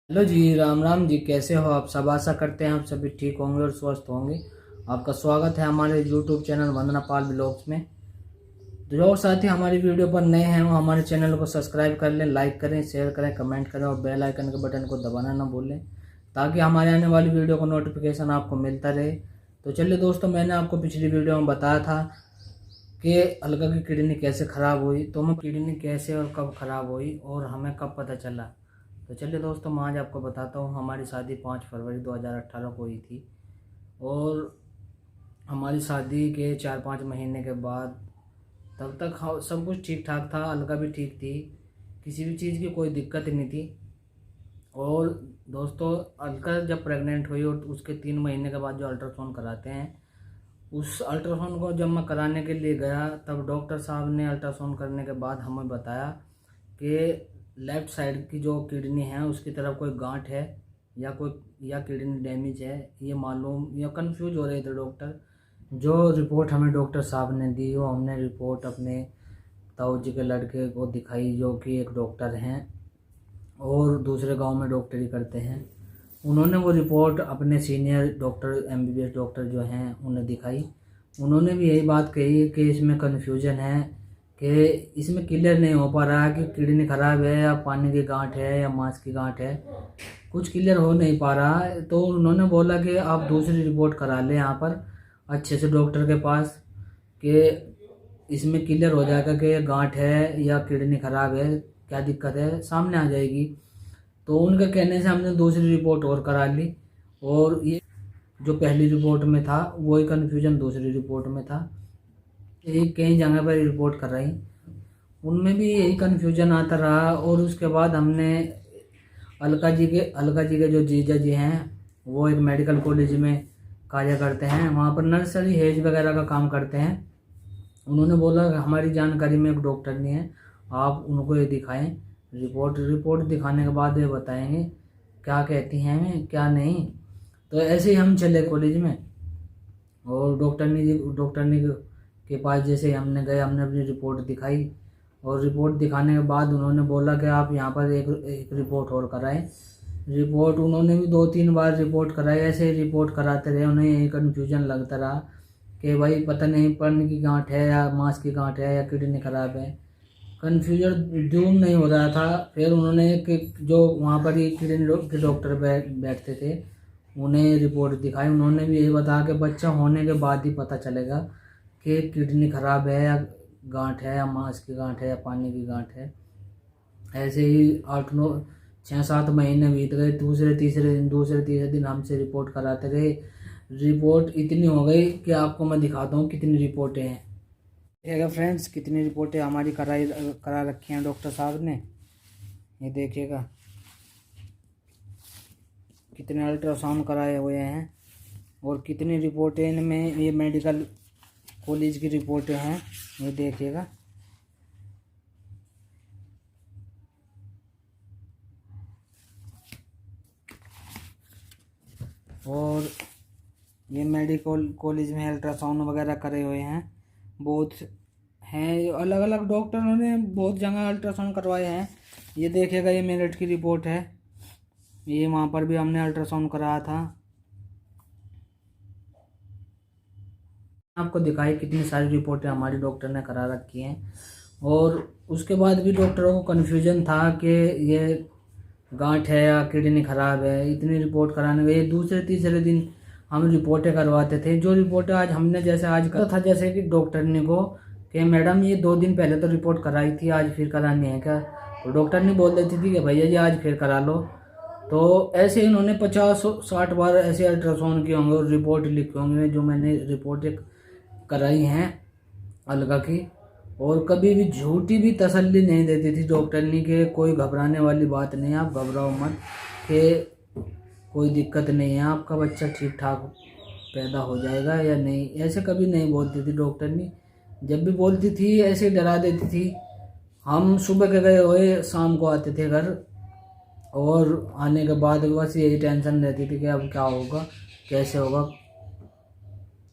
Hello जी, राम राम जी। कैसे हो आप सब? आशा करते हैं आप सभी ठीक होंगे और स्वस्थ होंगे। आपका स्वागत है हमारे यूट्यूब चैनल वंदना पाल ब्लॉग्स में। जो साथी हमारी वीडियो पर नए हैं वो हमारे चैनल को सब्सक्राइब कर लें, लाइक करें, शेयर करें, कमेंट करें और बेल आइकन के बटन को दबाना ना भूलें ताकि हमारे आने वाली वीडियो का नोटिफिकेशन आपको मिलता रहे। तो चलिए दोस्तों, मैंने आपको पिछली वीडियो में बताया था कि अलका की किडनी कैसे ख़राब हुई। तो मैं किडनी कैसे और कब ख़राब हुई और हमें कब पता चला, तो चलिए दोस्तों मैं आज आपको बताता हूँ। हमारी शादी 5 फरवरी 2018 को हुई थी और हमारी शादी के 4-5 महीने के बाद तब तक सब कुछ ठीक ठाक था। अलका भी ठीक थी, किसी भी चीज़ की कोई दिक्कत नहीं थी। और दोस्तों, अलका जब प्रेग्नेंट हुई और उसके 3 महीने के बाद जो अल्ट्रासाउंड कराते हैं, उस अल्ट्रासाउंड को जब मैं कराने के लिए गया तब डॉक्टर साहब ने अल्ट्रासाउंड करने के बाद हमें बताया कि लेफ़्ट साइड की जो किडनी है उसकी तरफ कोई गांठ है या किडनी डैमेज है, ये मालूम या कंफ्यूज हो रहे थे डॉक्टर। जो रिपोर्ट हमें डॉक्टर साहब ने दी वो हमने रिपोर्ट अपने ताऊ जी के लड़के को दिखाई, जो कि एक डॉक्टर हैं और दूसरे गांव में डॉक्टरी करते हैं। उन्होंने वो रिपोर्ट अपने सीनियर डॉक्टर एमबीबीएस डॉक्टर जो हैं उन्हें दिखाई। उन्होंने भी यही बात कही कि इसमें कन्फ्यूजन है, कि इसमें क्लियर नहीं हो पा रहा है कि किडनी ख़राब है या पानी की गांठ है या मांस की गांठ है, कुछ क्लियर हो नहीं पा रहा है। तो उन्होंने बोला कि आप दूसरी रिपोर्ट करा लें यहाँ पर अच्छे से डॉक्टर के पास, कि इसमें क्लियर हो जाएगा कि ये गांठ है या किडनी ख़राब है, क्या दिक्कत है सामने आ जाएगी। तो उनके कहने से हमने दूसरी रिपोर्ट और करा ली और ये जो पहली रिपोर्ट में था वही कन्फ्यूजन दूसरी रिपोर्ट में था। यही कई जगह पर रिपोर्ट कराई, उनमें भी यही कन्फ्यूजन आता रहा। और उसके बाद हमने अलका जी के जो जीजा जी हैं वो एक मेडिकल कॉलेज में कार्य करते हैं, वहाँ पर नर्सरी हेज वगैरह का काम करते हैं। उन्होंने बोला कि हमारी जानकारी में एक डॉक्टर नहीं है, आप उनको ये दिखाएं। रिपोर्ट दिखाने के बाद ये बताएंगे क्या कहती हैं हमें क्या नहीं। तो ऐसे ही हम चले कॉलेज में और डॉक्टरनी के पास जैसे ही हमने गए, हमने अपनी रिपोर्ट दिखाई और रिपोर्ट दिखाने के बाद उन्होंने बोला कि आप यहाँ पर एक रिपोर्ट और कराएं। रिपोर्ट उन्होंने भी 2-3 बार रिपोर्ट कराई, ऐसे ही रिपोर्ट कराते रहे। उन्हें यही कन्फ्यूजन लगता रहा कि भाई पता नहीं पर्ण की गांठ है या मांस की गांठ है या किडनी खराब है, कन्फ्यूजन दूर नहीं हो रहा था। फिर उन्होंने एक जो वहाँ पर ही किडनी के डॉक्टर बैठते थे उन्हें रिपोर्ट दिखाई। उन्होंने भी यही बताया कि बच्चा होने के बाद ही पता चलेगा कि किडनी खराब है या गांठ है या मांस की गांठ है या पानी की गांठ है। ऐसे ही 8-9 6-7 महीने बीत गए। दूसरे तीसरे दिन हमसे रिपोर्ट कराते रहे। रिपोर्ट इतनी हो गई कि आपको मैं दिखाता हूँ कितनी रिपोर्टें हैं। देखिएगा फ्रेंड्स, कितनी रिपोर्टें हमारी करा रखी हैं डॉक्टर साहब ने। ये देखिएगा कितने अल्ट्रासाउंड कराए हुए हैं और कितनी रिपोर्टें इनमें, ये मेडिकल कॉलेज की रिपोर्टें हैं। ये देखिएगा और ये मेडिकल कॉलेज में अल्ट्रासाउंड वगैरह करे हुए हैं, बहुत हैं। अलग अलग डॉक्टरों ने बहुत जगह अल्ट्रासाउंड करवाए हैं। ये देखिएगा ये मेरठ की रिपोर्ट है, ये वहाँ पर भी हमने अल्ट्रासाउंड कराया था। आपको दिखाई कितनी सारी रिपोर्टें हमारी डॉक्टर ने करा रखी हैं। और उसके बाद भी डॉक्टरों को कन्फ्यूजन था कि ये गांठ है या किडनी खराब है। इतनी रिपोर्ट कराने गए, दूसरे तीसरे दिन हम रिपोर्टें करवाते थे। जो रिपोर्टें आज हमने जैसे आज करा था, जैसे कि डॉक्टर ने को कि मैडम ये 2 दिन पहले तो रिपोर्ट कराई थी, आज फिर करानी है क्या? तो डॉक्टर ने बोल देती थी कि भैया जी आज फिर करा लो। तो ऐसे इन्होंने 50-60 बार ऐसे अल्ट्रासाउंड किए होंगे और रिपोर्ट लिखे होंगे जो मैंने रिपोर्टें कराई हैं अलका की। और कभी भी झूठी भी तसल्ली नहीं देती थी डॉक्टर ने कि कोई घबराने वाली बात नहीं है, आप घबराओ मत, कि कोई दिक्कत नहीं है, आपका बच्चा ठीक ठाक पैदा हो जाएगा या नहीं, ऐसे कभी नहीं बोलती थी डॉक्टर ने। जब भी बोलती थी ऐसे डरा देती थी। हम सुबह के गए हुए शाम को आते थे घर और आने के बाद बस यही टेंशन रहती थी कि अब क्या होगा, कैसे होगा।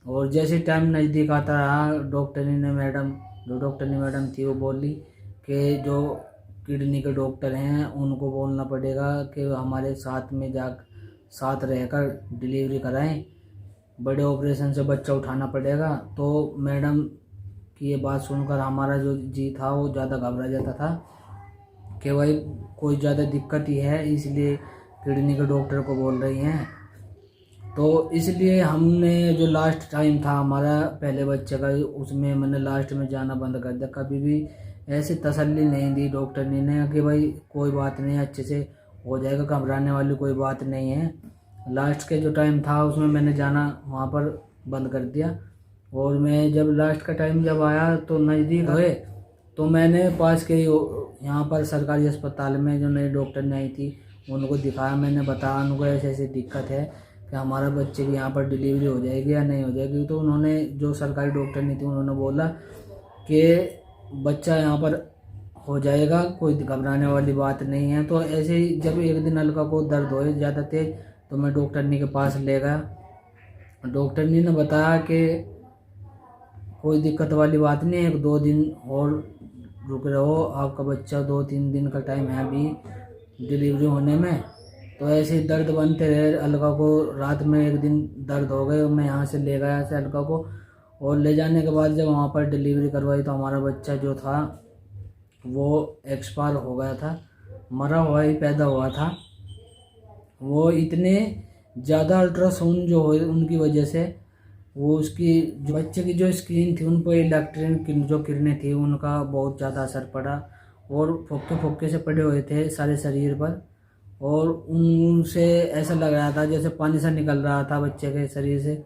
और जैसे टाइम नज़दीक आता रहा, जो डॉक्टरनी मैडम थी वो बोली कि जो किडनी के डॉक्टर हैं उनको बोलना पड़ेगा कि हमारे साथ में साथ रहकर डिलीवरी कराएं, बड़े ऑपरेशन से बच्चा उठाना पड़ेगा। तो मैडम की ये बात सुनकर हमारा जो जी था वो ज़्यादा घबरा जाता था कि भाई कोई ज़्यादा दिक्कत ही है, इसलिए किडनी के डॉक्टर को बोल रही हैं। तो इसलिए हमने जो लास्ट टाइम था हमारा पहले बच्चे का, उसमें मैंने लास्ट में जाना बंद कर दिया। कभी भी ऐसी तसल्ली नहीं दी डॉक्टर ने कि भाई कोई बात नहीं, अच्छे से हो जाएगा, घबराने वाली कोई बात नहीं है। लास्ट के जो टाइम था उसमें मैंने जाना वहाँ पर बंद कर दिया। और मैं जब लास्ट का टाइम जब आया तो नज़दीक हुए, तो मैंने पास के यहाँ पर सरकारी अस्पताल में जो नई डॉक्टर ने आई थी उनको दिखाया। मैंने बताया उनको ऐसे ऐसी दिक्कत है कि हमारा बच्चे की यहाँ पर डिलीवरी हो जाएगी या नहीं हो जाएगी। तो उन्होंने, जो सरकारी डॉक्टर नहीं थी, उन्होंने बोला कि बच्चा यहाँ पर हो जाएगा, कोई घबराने वाली बात नहीं है। तो ऐसे ही जब एक दिन अलका को दर्द हो ज़्यादा तेज, तो मैं डॉक्टरनी के पास ले गया। डॉक्टरनी ने बताया कि कोई दिक्कत वाली बात नहीं है, 1-2 दिन और रुक रहो, आपका बच्चा 2-3 दिन का टाइम है अभी डिलीवरी होने में। तो ऐसे ही दर्द बनते रहे। अलका को रात में एक दिन दर्द हो गए, मैं यहाँ से ले गया ऐसे अलका को, और ले जाने के बाद जब वहाँ पर डिलीवरी करवाई तो हमारा बच्चा जो था वो एक्सपायर हो गया था, मरा हुआ ही पैदा हुआ था। वो इतने ज़्यादा अल्ट्रासाउंड जो हो उनकी वजह से वो उसकी जो बच्चे की जो स्किन थी उन पर इलेक्ट्रिक जो किरणें थी उनका बहुत ज़्यादा असर पड़ा, और फोके फोके से पड़े हुए थे सारे शरीर पर। और उनसे ऐसा लग रहा था जैसे पानी सा निकल रहा था बच्चे के शरीर से।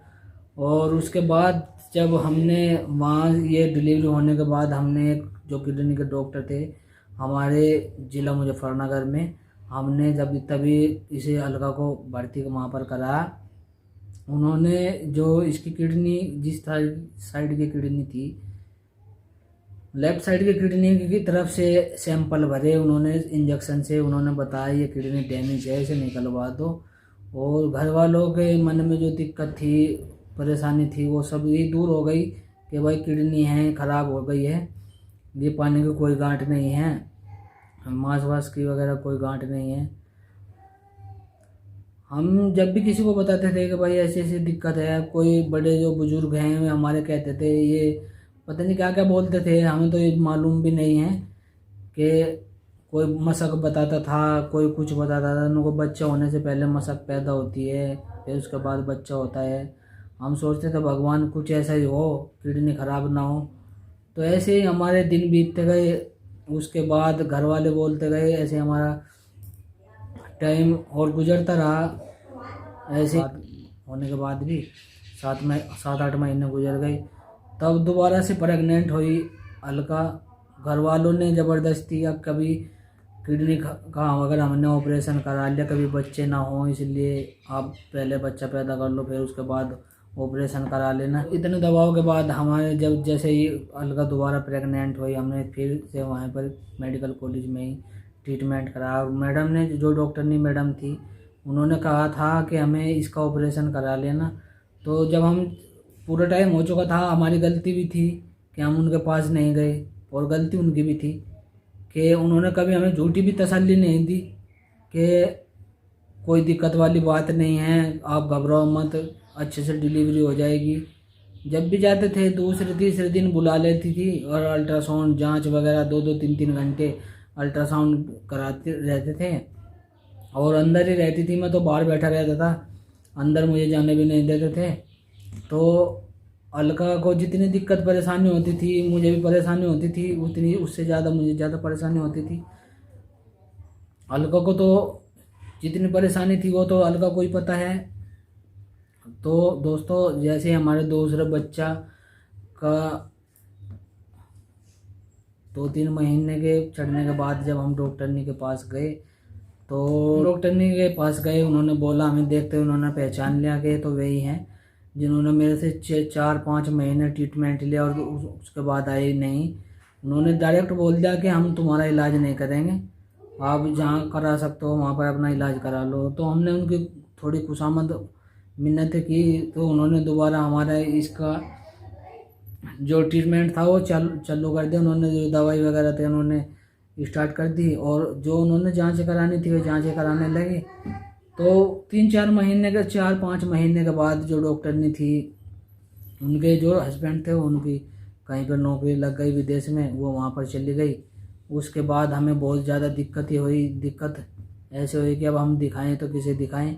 और उसके बाद जब हमने वहाँ ये डिलीवरी होने के बाद हमने जो किडनी के डॉक्टर थे हमारे ज़िला मुजफ्फरनगर में, हमने जब तभी इसे अलका को भर्ती वहाँ पर कराया। उन्होंने जो इसकी किडनी, जिस साइड की किडनी थी, लेफ्ट साइड की किडनी की तरफ से सैंपल भरे उन्होंने इंजेक्शन से। उन्होंने बताया ये किडनी डैमेज है, इसे निकलवा दो। और घर वालों के मन में जो दिक्कत थी, परेशानी थी, वो सब ये दूर हो गई कि भाई किडनी है, ख़राब हो गई है, ये पानी की कोई गांठ नहीं है, मांस वास की वगैरह कोई गांठ नहीं है। हम जब भी किसी को बताते थे कि भाई ऐसी ऐसी दिक्कत है, कोई बड़े जो बुजुर्ग हैं हमारे कहते थे, ये पता नहीं क्या क्या बोलते थे, हमें तो ये मालूम भी नहीं है कि कोई मशक बताता था, कोई कुछ बताता था। उनको बच्चा होने से पहले मशक पैदा होती है, फिर उसके बाद बच्चा होता है। हम सोचते थे भगवान कुछ ऐसा ही हो, किडनी ख़राब ना हो। तो ऐसे ही हमारे दिन बीतते गए। उसके बाद घर वाले बोलते गए, ऐसे हमारा टाइम और गुजरता रहा। ऐसे होने के बाद भी 7-8 महीने गुजर गए। तब दोबारा से प्रेग्नेंट हुई अलका। घर वालों ने ज़बरदस्ती, अब कभी किडनी का अगर हमने ऑपरेशन करा लिया, कभी बच्चे ना हो, इसलिए आप पहले बच्चा पैदा कर लो, फिर उसके बाद ऑपरेशन करा लेना। इतने दबाव के बाद हमारे जब जैसे ही अलका दोबारा प्रेग्नेंट हुई, हमने फिर से वहाँ पर मेडिकल कॉलेज में ही ट्रीटमेंट करा। मैडम ने, जो डॉक्टरनी मैडम थी, उन्होंने कहा था कि हमें इसका ऑपरेशन करा लेना। तो जब हम पूरा टाइम हो चुका था, हमारी गलती भी थी कि हम उनके पास नहीं गए, और गलती उनकी भी थी कि उन्होंने कभी हमें झूठी भी तसल्ली नहीं दी कि कोई दिक्कत वाली बात नहीं है, आप घबराओ मत, अच्छे से डिलीवरी हो जाएगी। जब भी जाते थे दूसरे तीसरे दिन बुला लेती थी, और अल्ट्रासाउंड जांच वगैरह 2-2 3-3 घंटे अल्ट्रासाउंड कराते रहते थे, और अंदर ही रहती थी। मैं तो बाहर बैठा रहता था, अंदर मुझे जाने भी नहीं देते थे। तो अलका को जितनी दिक्कत परेशानी होती थी, मुझे भी परेशानी होती थी उतनी, उससे ज़्यादा मुझे ज़्यादा परेशानी होती थी। अलका को तो जितनी परेशानी थी वो तो अलका को ही पता है। तो दोस्तों, जैसे हमारे दूसरे बच्चा का 2-3 महीने के चढ़ने के बाद जब हम डॉक्टरनी के पास गए, तो डॉक्टरनी के पास गए, उन्होंने बोला, हमें देखते उन्होंने पहचान लिया कि तो वही हैं जिन्होंने मेरे से 4-5 महीने ट्रीटमेंट लिया और उसके बाद आए नहीं। उन्होंने डायरेक्ट बोल दिया कि हम तुम्हारा इलाज नहीं करेंगे, आप जहाँ करा सकते हो वहाँ पर अपना इलाज करा लो। तो हमने उनकी थोड़ी खुशामद मिन्नतें की, तो उन्होंने दोबारा हमारा इसका जो ट्रीटमेंट था वो चालू कर दिया। उन्होंने जो दवाई वगैरह थे उन्होंने स्टार्ट कर दी और जो उन्होंने जांच करानी थी वो जांचें कराने लगे। तो 4-5 महीने के बाद जो डॉक्टरनी थी, उनके जो हस्बैंड थे उनकी कहीं पर नौकरी लग गई विदेश में, वो वहाँ पर चली गई। उसके बाद हमें बहुत ज़्यादा दिक्कत ऐसे हुई कि अब हम दिखाएं तो किसे दिखाएं।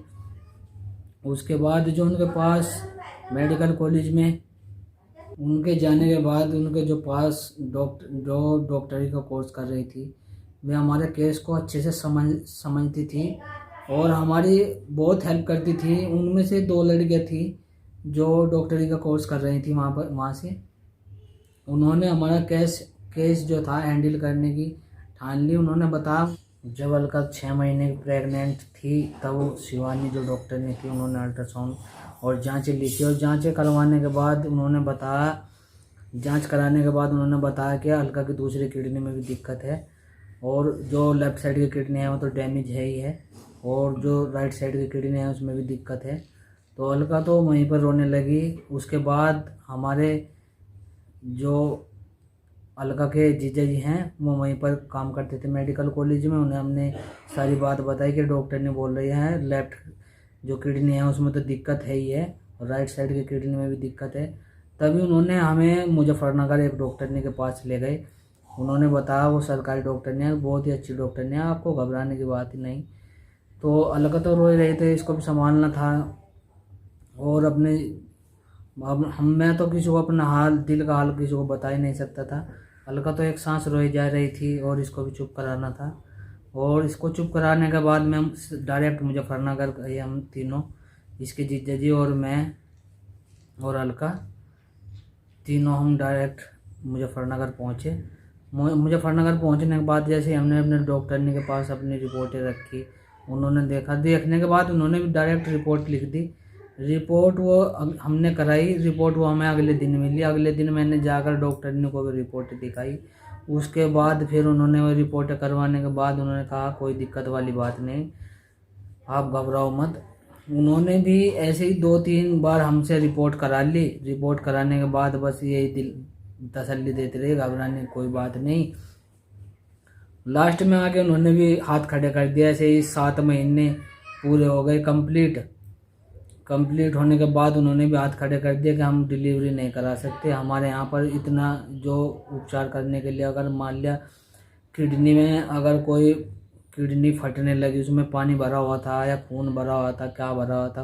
उसके बाद जो उनके पास मेडिकल कॉलेज में उनके जाने के बाद उनके जो डॉक्टरी का कोर्स कर रही थी, वे हमारे केस को अच्छे से समझती थी और हमारी बहुत हेल्प करती थी। उनमें से 2 लड़कियां थी जो डॉक्टरी का कोर्स कर रही थी वहाँ से। उन्होंने हमारा केस जो था हैंडल करने की ठान ली। उन्होंने बताया जब अलका 6 महीने की प्रेग्नेंट थी तब शिवानी जो डॉक्टर ने थी उन्होंने अल्ट्रासाउंड और जांचें ली थी। और जांचें करवाने के बाद उन्होंने बताया, जांच कराने के बाद उन्होंने बताया कि अलका की दूसरी किडनी में भी दिक्कत है और जो लेफ़्ट साइड की किडनी है वो तो डैमेज है ही है और जो राइट साइड की किडनी है उसमें भी दिक्कत है। तो अलका तो वहीं पर रोने लगी। उसके बाद हमारे जो अलका के जीजा जी हैं वो वहीं पर काम करते थे मेडिकल कॉलेज में। उन्हें हमने सारी बात बताई कि डॉक्टर ने बोल रही है लेफ़्ट जो किडनी है उसमें तो दिक्कत है ही है और राइट साइड की किडनी में भी दिक्कत है। तभी उन्होंने हमें मुजफ्फरनगर एक डॉक्टरनी के पास ले गए। उन्होंने बताया वो सरकारी डॉक्टरनी है, बहुत ही अच्छी डॉक्टरनी है, आपको घबराने की बात ही नहीं। तो अलका तो रो रहे थे, इसको भी संभालना था और अपने अब मैं तो किसी को अपना हाल, दिल का हाल किसी को बता ही नहीं सकता था। अलका तो एक सांस रोई जा रही थी और इसको भी चुप कराना था। और इसको चुप कराने के बाद में हम डायरेक्ट मुजफ्फरनगर गए, हम तीनों, इसके जीजा जी और मैं और अलका, तीनों हम डायरेक्ट मुजफ्फरनगर पहुँचे। मुजफ्फरनगर पहुँचने के बाद जैसे हमने अपने डॉक्टरनी के पास अपनी रिपोर्टें रखी, उन्होंने देखने के बाद उन्होंने भी डायरेक्ट रिपोर्ट लिख दी। रिपोर्ट वो हमने कराई, रिपोर्ट वो हमें अगले दिन मिली। अगले दिन मैंने जाकर डॉक्टरनी को भी रिपोर्ट दिखाई। उसके बाद फिर उन्होंने वो रिपोर्ट करवाने के बाद उन्होंने कहा कोई दिक्कत वाली बात नहीं, आप घबराओ मत। उन्होंने भी ऐसे ही 2-3 बार हमसे रिपोर्ट करा ली। रिपोर्ट कराने के बाद बस यही दिल तसल्ली देते रहे, घबराने की कोई बात नहीं। लास्ट में आके उन्होंने भी हाथ खड़े कर दिया। ऐसे ही 7 महीने पूरे हो गए कंप्लीट होने के बाद उन्होंने भी हाथ खड़े कर दिया कि हम डिलीवरी नहीं करा सकते। हमारे यहाँ पर इतना जो उपचार करने के लिए, अगर मान लिया किडनी में अगर कोई किडनी फटने लगी, उसमें पानी भरा हुआ था या खून भरा हुआ था, क्या भरा हुआ था,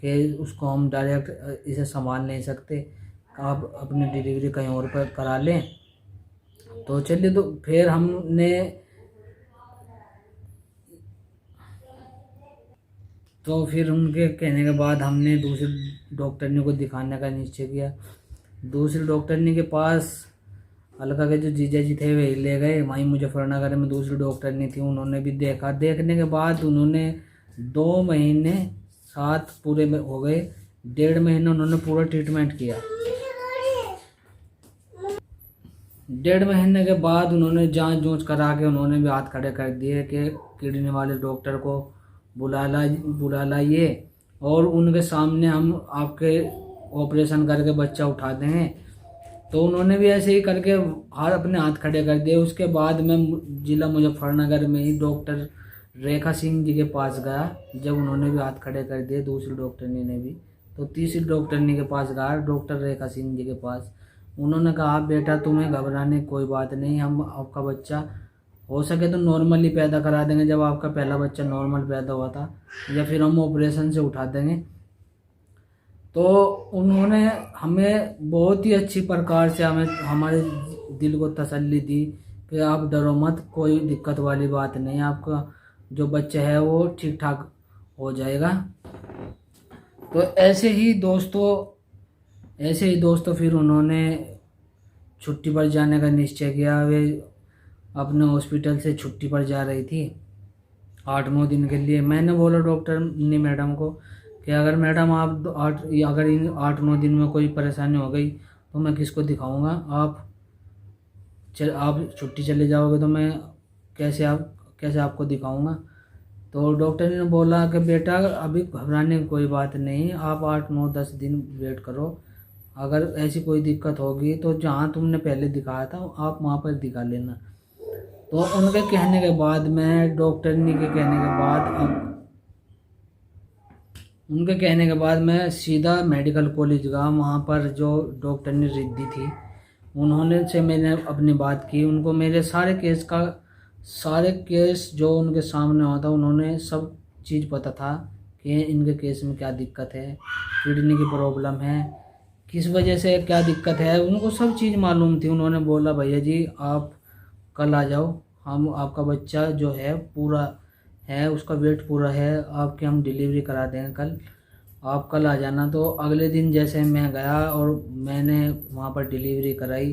कि उसको हम डायरेक्ट इसे संभाल नहीं सकते, आप अपनी डिलीवरी कहीं और पर करा लें। तो चलिए, तो फिर हमने तो फिर उनके कहने के बाद हमने दूसरी डॉक्टरनी को दिखाने का निश्चय किया। दूसरी डॉक्टरनी के पास अलका के जो जीजा जी थे वे ले गए। वहीं मुजफ्फरनगर में दूसरी डॉक्टरनी थी, उन्होंने भी देखा। देखने के बाद उन्होंने 2 महीने 7 पूरे में हो गए, 1.5 महीने उन्होंने पूरा ट्रीटमेंट किया। 1.5 महीने के बाद उन्होंने जांच करा के उन्होंने भी हाथ खड़े कर दिए कि किडनी वाले डॉक्टर को बुला लाइए और उनके सामने हम आपके ऑपरेशन करके बच्चा उठा देंगे। तो उन्होंने भी ऐसे ही करके अपने हाथ खड़े कर दिए। उसके बाद मैं जिला मुजफ्फरनगर में ही डॉक्टर रेखा सिंह जी के पास गया। जब उन्होंने भी हाथ खड़े कर दिए, दूसरी डॉक्टरनी ने भी, तो तीसरी डॉक्टरनी के पास गया, डॉक्टर रेखा सिंह जी के पास। उन्होंने कहा बेटा तुम्हें घबराने की कोई बात नहीं, हम आपका बच्चा हो सके तो नॉर्मली पैदा करा देंगे, जब आपका पहला बच्चा नॉर्मल पैदा हुआ था, या फिर हम ऑपरेशन से उठा देंगे। तो उन्होंने हमें बहुत ही अच्छी प्रकार से हमारे दिल को तसल्ली दी कि आप डरो मत, कोई दिक्कत वाली बात नहीं, आपका जो बच्चा है वो ठीक ठाक हो जाएगा। तो ऐसे ही दोस्तों फिर उन्होंने छुट्टी पर जाने का निश्चय किया। वे अपने हॉस्पिटल से छुट्टी पर जा रही थी 8-9 दिन के लिए। मैंने बोला डॉक्टर ने मैडम को कि अगर मैडम अगर इन 8-9 दिन में कोई परेशानी हो गई तो मैं किसको दिखाऊंगा, आप छुट्टी चले जाओगे तो मैं कैसे आपको दिखाऊंगा। तो डॉक्टर ने बोला कि बेटा अभी घबराने की कोई बात नहीं, आप 8-9-10 दिन वेट करो, अगर ऐसी कोई दिक्कत होगी तो जहाँ तुमने पहले दिखाया था आप वहाँ पर दिखा लेना। तो उनके कहने के बाद मैं डॉक्टरनी के कहने के बाद उनके कहने के बाद मैं सीधा मेडिकल कॉलेज गया। वहाँ पर जो डॉक्टरनी रिद्धि थी उन्होंने से मैंने अपनी बात की। उनको मेरे सारे केस जो उनके सामने हुआ था उन्होंने सब चीज़ पता था कि इनके केस में क्या दिक्कत है, किडनी की प्रॉब्लम है, किस वजह से क्या दिक्कत है, उनको सब चीज़ मालूम थी। उन्होंने बोला भैया जी आप कल आ जाओ, हम आपका बच्चा जो है पूरा है, उसका वेट पूरा है, आपके हम डिलीवरी करा देंगे कल, आप कल आ जाना। तो अगले दिन जैसे मैं गया और मैंने वहाँ पर डिलीवरी कराई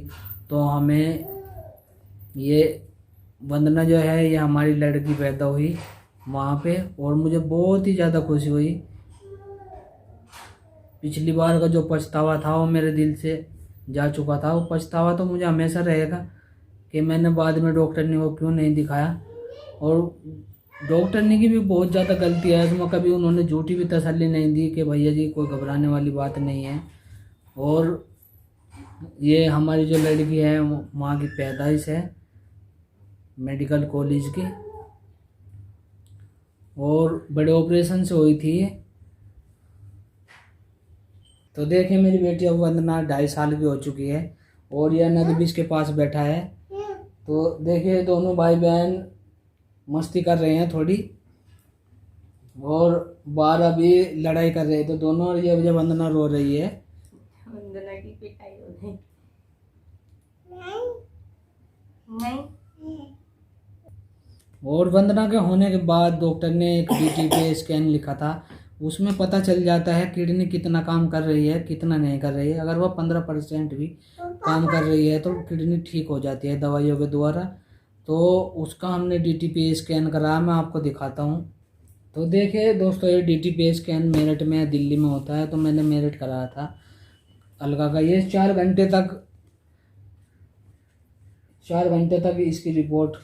तो हमें ये वंदना जो है ये हमारी लड़की पैदा हुई वहाँ पे, और मुझे बहुत ही ज़्यादा खुशी हुई। पिछली बार का जो पछतावा था वो मेरे दिल से जा चुका था। वो पछतावा तो मुझे हमेशा रहेगा कि मैंने बाद में डॉक्टरनी को क्यों नहीं दिखाया। और डॉक्टरनी की भी बहुत ज़्यादा गलती है इसमें, कभी उन्होंने झूठी भी तसल्ली नहीं दी कि भैया जी कोई घबराने वाली बात नहीं है। और ये हमारी जो लड़की है माँ की पैदाइश है मेडिकल कॉलेज की, और बड़े ऑपरेशन से हुई थी। तो देखिए मेरी बेटी अब वंदना 2.5 साल की हो चुकी है और यह नदी बीच के पास बैठा है। तो देखिए दोनों भाई बहन मस्ती कर रहे हैं थोड़ी, और बाहर अभी लड़ाई कर रहे थे दोनों, और ये मुझे वंदना रो रही है। वंदना की पिटाई हो गई। नहीं। और वंदना के होने के बाद डॉक्टर ने एक DTPA स्कैन लिखा था, उसमें पता चल जाता है किडनी कितना काम कर रही है कितना नहीं कर रही है। अगर वह 15% भी काम कर रही है तो किडनी ठीक हो जाती है दवाइयों के द्वारा। तो उसका हमने DTPA स्कैन कराया, मैं आपको दिखाता हूँ। तो देखिए दोस्तों ये DTPA स्कैन मेरठ में या दिल्ली में होता है, तो मैंने मेरठ कराया था अलगा का। ये 4 घंटे तक इसकी रिपोर्ट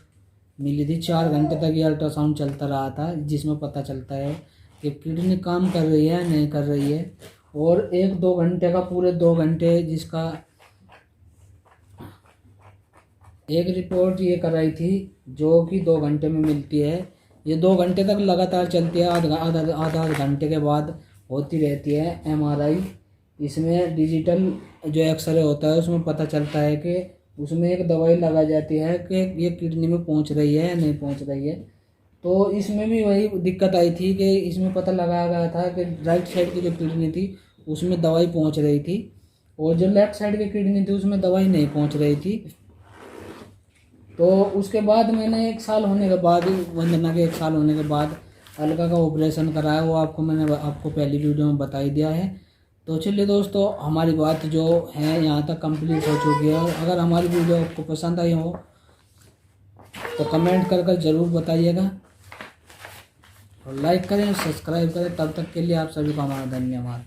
मिली थी। 4 घंटे तक ये अल्ट्रासाउंड चलता रहा था, जिसमें पता चलता है कि किडनी काम कर रही है नहीं कर रही है। और 1-2 घंटे का पूरे 2 घंटे जिसका एक रिपोर्ट ये कराई थी जो कि 2 घंटे में मिलती है। ये 2 घंटे तक लगातार चलती है, आधा घंटे के बाद होती रहती है MRI। इसमें डिजिटल जो एक्सरे होता है उसमें पता चलता है कि उसमें एक दवाई लगाई जाती है कि ये किडनी में पहुंच रही है या नहीं पहुंच रही है। तो इसमें भी वही दिक्कत आई थी कि इसमें पता लगाया गया था कि राइट साइड की जो किडनी थी उसमें दवाई पहुंच रही थी, और जो लेफ्ट साइड की किडनी थी उसमें दवाई नहीं पहुंच रही थी। तो उसके बाद मैंने 1 साल होने के बाद, वंदना के 1 साल होने के बाद अलगा का ऑपरेशन कराया। वो मैंने आपको पहली वीडियो में बता ही दिया है। तो चलिए दोस्तों हमारी बात जो है यहाँ तक कंप्लीट हो चुकी है। और अगर हमारी वीडियो आपको पसंद आई हो तो कमेंट कर ज़रूर बताइएगा, और लाइक करें, सब्सक्राइब करें। तब तक के लिए आप सभी को हमारा धन्यवाद।